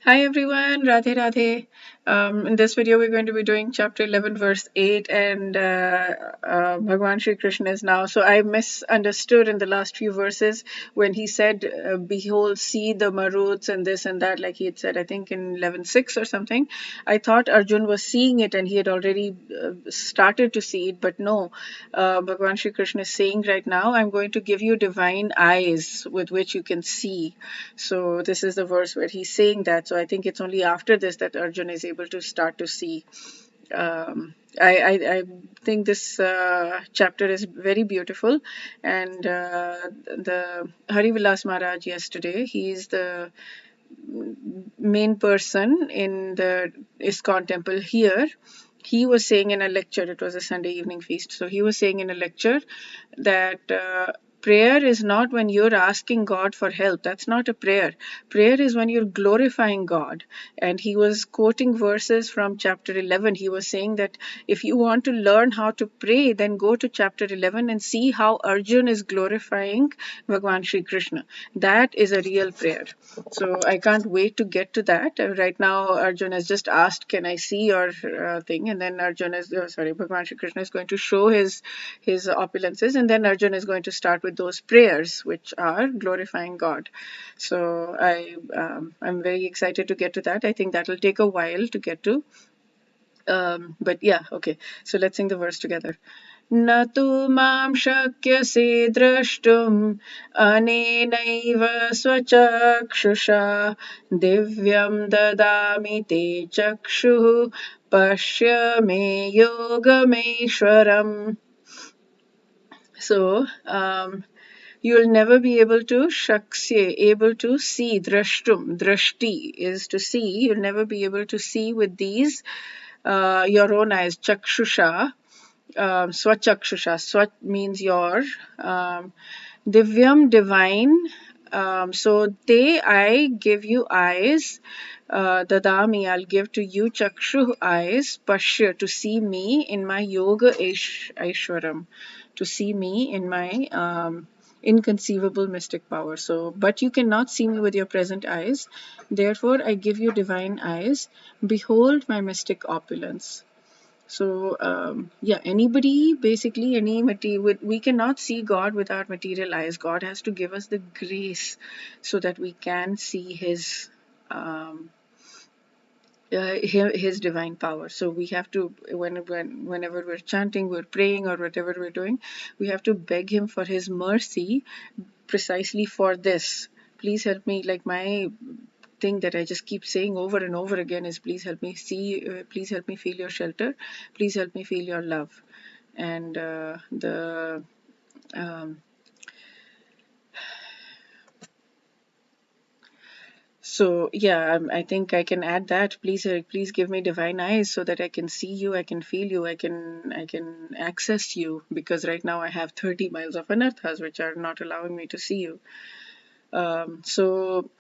Hi everyone, Radhe Radhe. In this video, we're going to be doing chapter 11, verse 8, and Bhagwan Sri Krishna is now. So I misunderstood in the last few verses when he said, Behold, see the maruts and this and that, like he had said, I think in 11:6 or something. I thought Arjun was seeing it and he had already started to see it, but no. Bhagwan Sri Krishna is saying right now, I'm going to give you divine eyes with which you can see. So this is the verse where he's saying that. So I think it's only after this that Arjun is able to start to see. I think this chapter is very beautiful, and the Hari Vilas Maharaj yesterday, he's the main person in the ISKCON temple here. He was saying in a lecture, it was a Sunday evening feast, so he was saying in a lecture that prayer is not when you're asking God for help. That's not a prayer. Prayer is when you're glorifying God. And he was quoting verses from chapter 11. He was saying that if you want to learn how to pray, then go to chapter 11 and see how Arjun is glorifying Bhagwan Sri Krishna. That is a real prayer. So I can't wait to get to that. Right now, Arjun has just asked, "Can I see your thing?" And then Bhagwan Shri Krishna is going to show his opulences, and then Arjun is going to start with those prayers, which are glorifying God. So I'm very excited to get to that. I think that will take a while to get to. But yeah, okay. So let's sing the verse together. न तु मां शक्यसे द्रष्टुम् अनेनैव स्वचक्षुषा दिव्यं ददामि ते चक्षुः पश्य मे योगमेश्वरम्. So, you'll never be able to able to see. Drashtum, drashti is to see. You'll never be able to see with these your own eyes. Chakshusha, swachakshusha. Swat means your. Divyam, divine. So te, I give you eyes. Dadami, I'll give to you chakshu eyes. Pashya, to see me in my yoga aishwaram, to see me in my inconceivable mystic power. So, but you cannot see me with your present eyes. Therefore, I give you divine eyes. Behold my mystic opulence. So, yeah, anybody, basically, any material, we cannot see God without material eyes. God has to give us the grace so that we can see um, his divine power. So we have to, whenever we're chanting, we're praying, or whatever we're doing, we have to beg him for his mercy precisely for this. Please help me, like my thing that I just keep saying over and over again is, please help me see, please help me feel your shelter, please help me feel your love. And the so yeah, I think I can add that. Please give me divine eyes so that I can see you, I can feel you, I can access you, because right now I have 30 miles of anarthas which are not allowing me to see you. So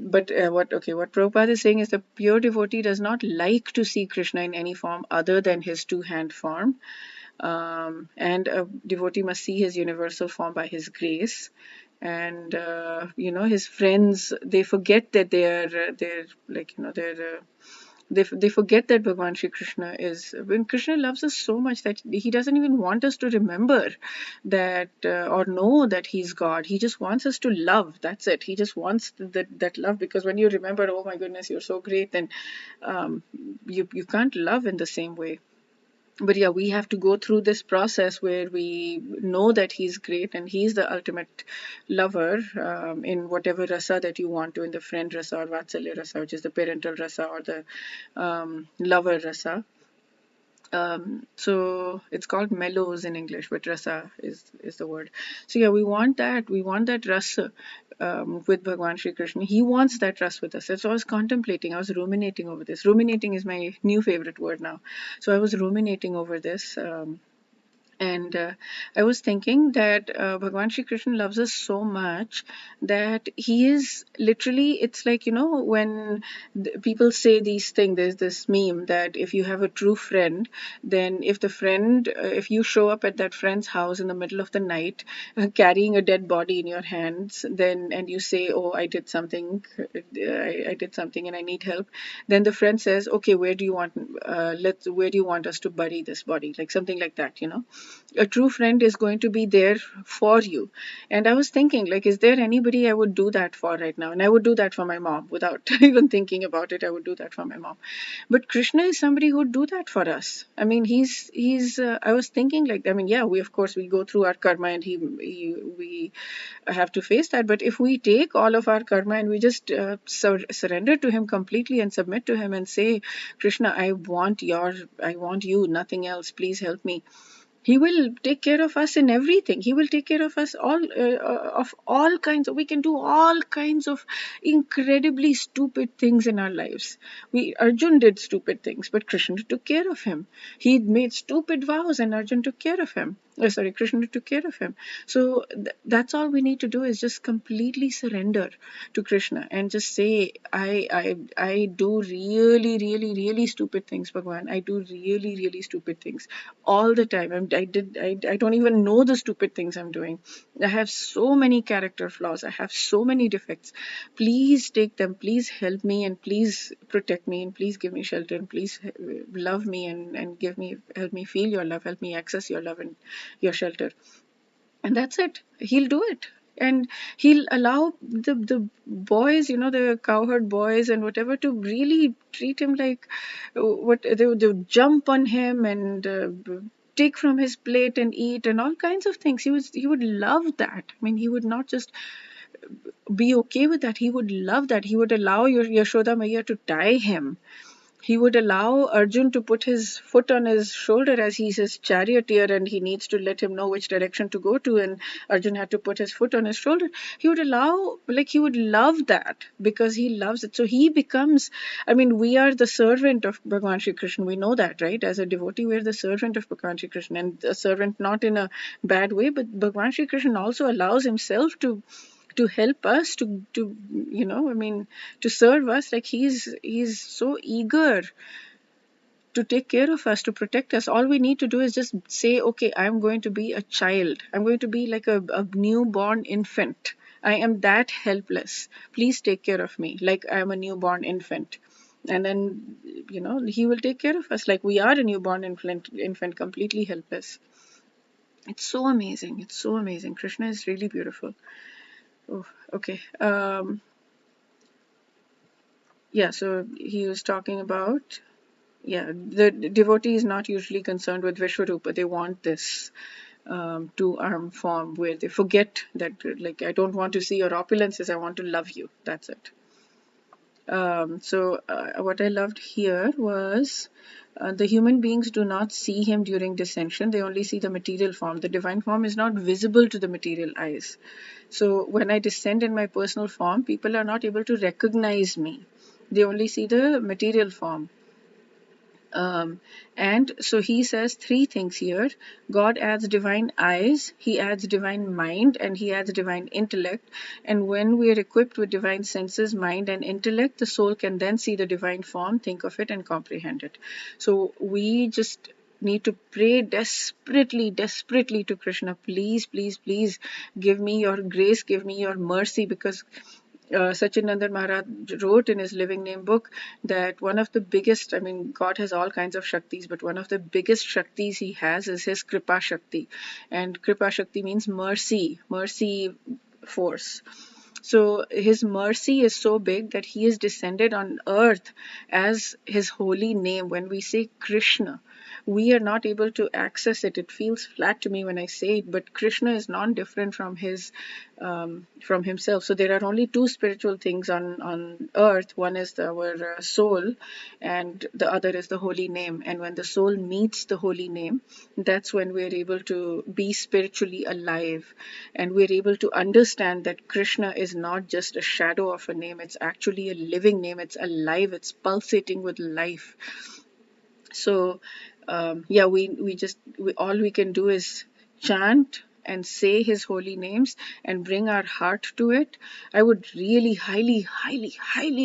but what Prabhupada is saying is the pure devotee does not like to see Krishna in any form other than his two-hand form. And a devotee must see his universal form by his grace. And his friends, they forget that they're like, they forget that Bhagwan Shri Krishna is, when Krishna loves us so much that he doesn't even want us to remember that or know that he's God. He just wants us to love. That's it. He just wants that love, because when you remember, oh my goodness, you're so great, then you can't love in the same way. But yeah, we have to go through this process where we know that he's great and he's the ultimate lover, in whatever rasa that you want to, in the friend rasa or vatsalya rasa, which is the parental rasa, or the lover rasa. So it's called mellows in English, but rasa is the word. So yeah, we want that rasa with Bhagwan Sri Krishna. He wants that rasa with us. So I was contemplating, I was ruminating over this. Ruminating is my new favorite word now. So I was ruminating over this. And I was thinking that Bhagwan Shri Krishna loves us so much that he is literally, it's like, when people say these things, there's this meme that if you have a true friend, then if you show up at that friend's house in the middle of the night carrying a dead body in your hands, and you say, oh, I did something and I need help, then the friend says, okay, where do you want us to bury this body? Like something like that. A true friend is going to be there for you. And I was thinking, like, is there anybody I would do that for right now? And I would do that for my mom without even thinking about it. I would do that for my mom. But Krishna is somebody who would do that for us. I mean, I was thinking, like, I mean, yeah, of course we go through our karma, and we have to face that. But if we take all of our karma and we just surrender to him completely and submit to him and say, Krishna, I want you, nothing else, please help me. He will take care of us in everything. He will take care of us of all kinds. We can do all kinds of incredibly stupid things in our lives. Arjun did stupid things, but Krishna took care of him. He made stupid vows, and Arjun took care of him. Krishna took care of him. So that's all we need to do, is just completely surrender to Krishna and just say, I do really, really, really stupid things, Bhagwan. I do really, really stupid things all the time. I don't even know the stupid things I'm doing. I have so many character flaws. I have so many defects. Please take them. Please help me, and please protect me, and please give me shelter, and please love me, and help me feel your love, help me access your love and your shelter. And that's it. He'll do it. And he'll allow the boys, the cowherd boys and whatever, to really treat him like what they would jump on him and take from his plate and eat and all kinds of things. He would love that. I mean, he would not just be okay with that. He would love that. He would allow your Yashoda Maiya to tie him. He would allow Arjun to put his foot on his shoulder as he's his charioteer, and he needs to let him know which direction to go to, and Arjun had to put his foot on his shoulder. He would allow, like, he would love that because he loves it. So he becomes, I mean, we are the servant of Bhagwan Shri Krishna. We know that, right? As a devotee, we're the servant of Bhagwan Shri Krishna, and a servant not in a bad way, but Bhagwan Shri Krishna also allows himself to help us, to I mean, to serve us. Like, he's so eager to take care of us, to protect us. All we need to do is just say, okay, I'm going to be a child. I'm going to be like a newborn infant. I am that helpless. Please take care of me like I am a newborn infant. And then, he will take care of us like we are a newborn infant, completely helpless. It's so amazing. It's so amazing. Krishna is really beautiful. Oh, okay. Yeah, so he was talking about, the devotee is not usually concerned with Vishwarupa. They want this two-arm form where they forget that, like, I don't want to see your opulences, I want to love you. That's it. What I loved here was the human beings do not see him during descension. They only see the material form. The divine form is not visible to the material eyes. So when I descend in my personal form, people are not able to recognize me. They only see the material form. And so he says three things here. God adds divine eyes, he adds divine mind, and he adds divine intellect. And when we are equipped with divine senses, mind, and intellect, the soul can then see the divine form, think of it, and comprehend it. So we just need to pray desperately to Krishna. Please, please, please give me your grace, give me your mercy, because Sachinandan Maharaj wrote in his Living Name book that one of the biggest, I mean, God has all kinds of Shaktis, but one of the biggest Shaktis he has is his Kripa Shakti. And Kripa Shakti means mercy force. So his mercy is so big that he is descended on earth as his holy name. When we say Krishna, we are not able to access it. It feels flat to me when I say it, but Krishna is non-different from from himself. So there are only two spiritual things on earth. One is our soul, and the other is the holy name. And when the soul meets the holy name, that's when we're able to be spiritually alive, and we're able to understand that Krishna is not just a shadow of a name. It's actually a living name. It's alive. It's pulsating with life. So yeah, we all we can do is chant and say his holy names and bring our heart to it. I would really highly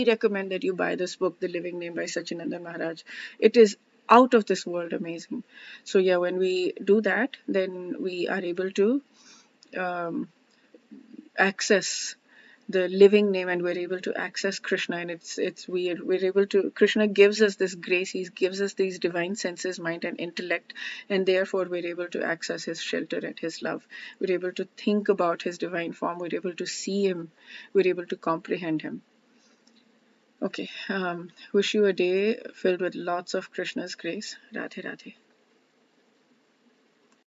recommend that you buy this book, The Living Name by Sachinandan Maharaj. It is out of this world amazing. So yeah, when we do that, then we are able to um, access the living name, and we're able to access Krishna. And it's weird, we're able to, Krishna gives us this grace, he gives us these divine senses, mind and intellect, and therefore we're able to access his shelter and his love. We're able to think about his divine form, we're able to see him, we're able to comprehend him. Okay, wish you a day filled with lots of Krishna's grace. Radhe Radhe.